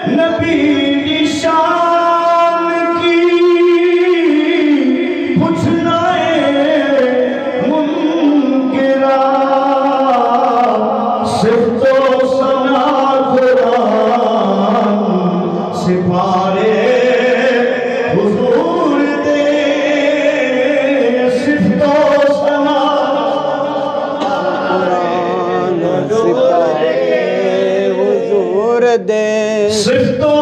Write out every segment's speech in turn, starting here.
नबी की शान की पुछनाए मुनकिरा सिर्फ तो सना कुरान सिपारे हुजूर दे सिर्फ तो सना हुजूर दे सिर्फ तो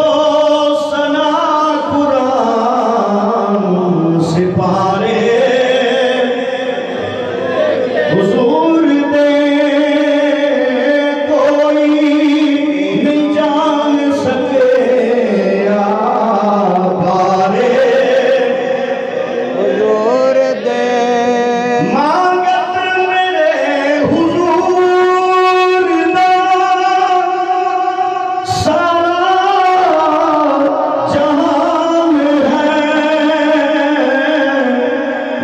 सना कुरान सिपारे हुजूर दे कोई नहीं जान सके बारे हुजूर दे मांगत मेरे हुजूर दा सारा जहान है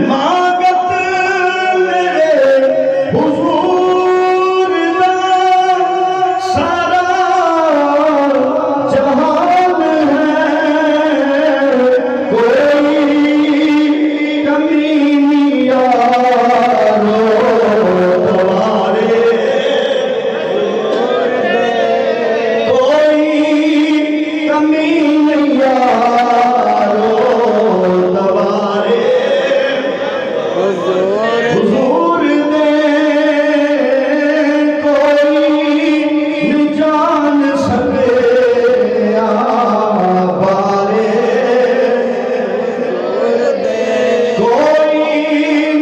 मांगत मेरे हुजूर दा सारा जहान है कोई कमी नहीं यारो तुम्हारे कोई कमी नहीं यारो तुम्हारे हुजूर हुजूर दे कोई नहीं जान सके बारे दे कोई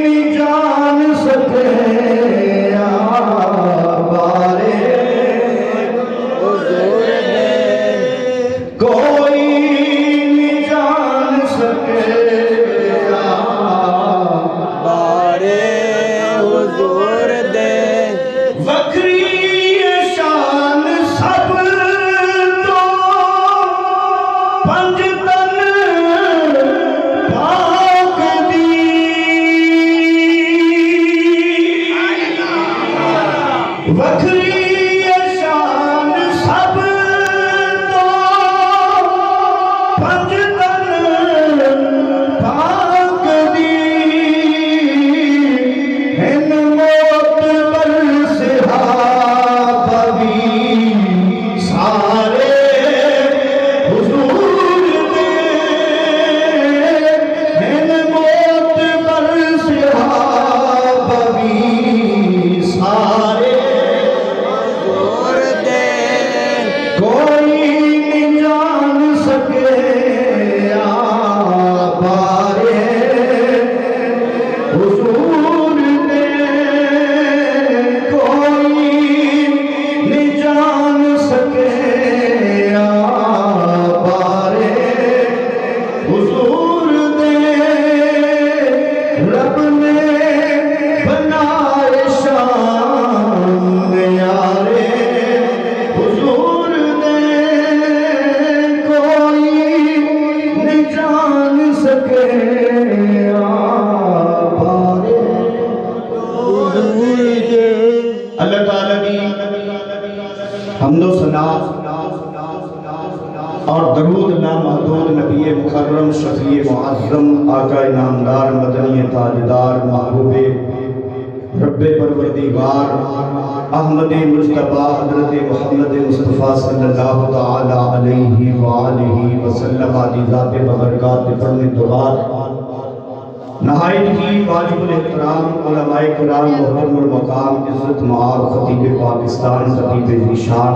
नहीं जान सके बारे हुजूर दे कोई नहीं जान सके बारे हुजूर दे वक्री शान सब तो पंज तन पाक दी वक्री शान सब तो पंज तन पाक दी हिन मौत पर सिहाबा भी सारे हुजूर दे हिन मौत पर सिहाबा भी सारे हुजूर दे कोई नहीं जान सके बारे हुजूर दे कोई नहीं जान सके बारे हुजूर दे रब ने बनाए शान यारे हुजूर दे कोई नहीं जान सके बारे अल्लाह ताला की हम्दो सना और दरूद नामहदूद नबी मुकर्रम शफी मुअज़्ज़म आका इनामदार मदनी ताजदार महबूबे रब्बे परवरदिगार अहमद मुस्तफ़ा हज़रत मोहम्मद मुस्तफ़ा सल्लल्लाहु तआला अलैहि व आलिहि वसल्लम आदि ज़ात बबरकात पढ़ने दुआ नहायत ही वाजिबुल एहतराम उलमाए किराम मुहतरमुल मकाम इज़्ज़त मआब खतीब पाकिस्तान खतीब ज़ीशान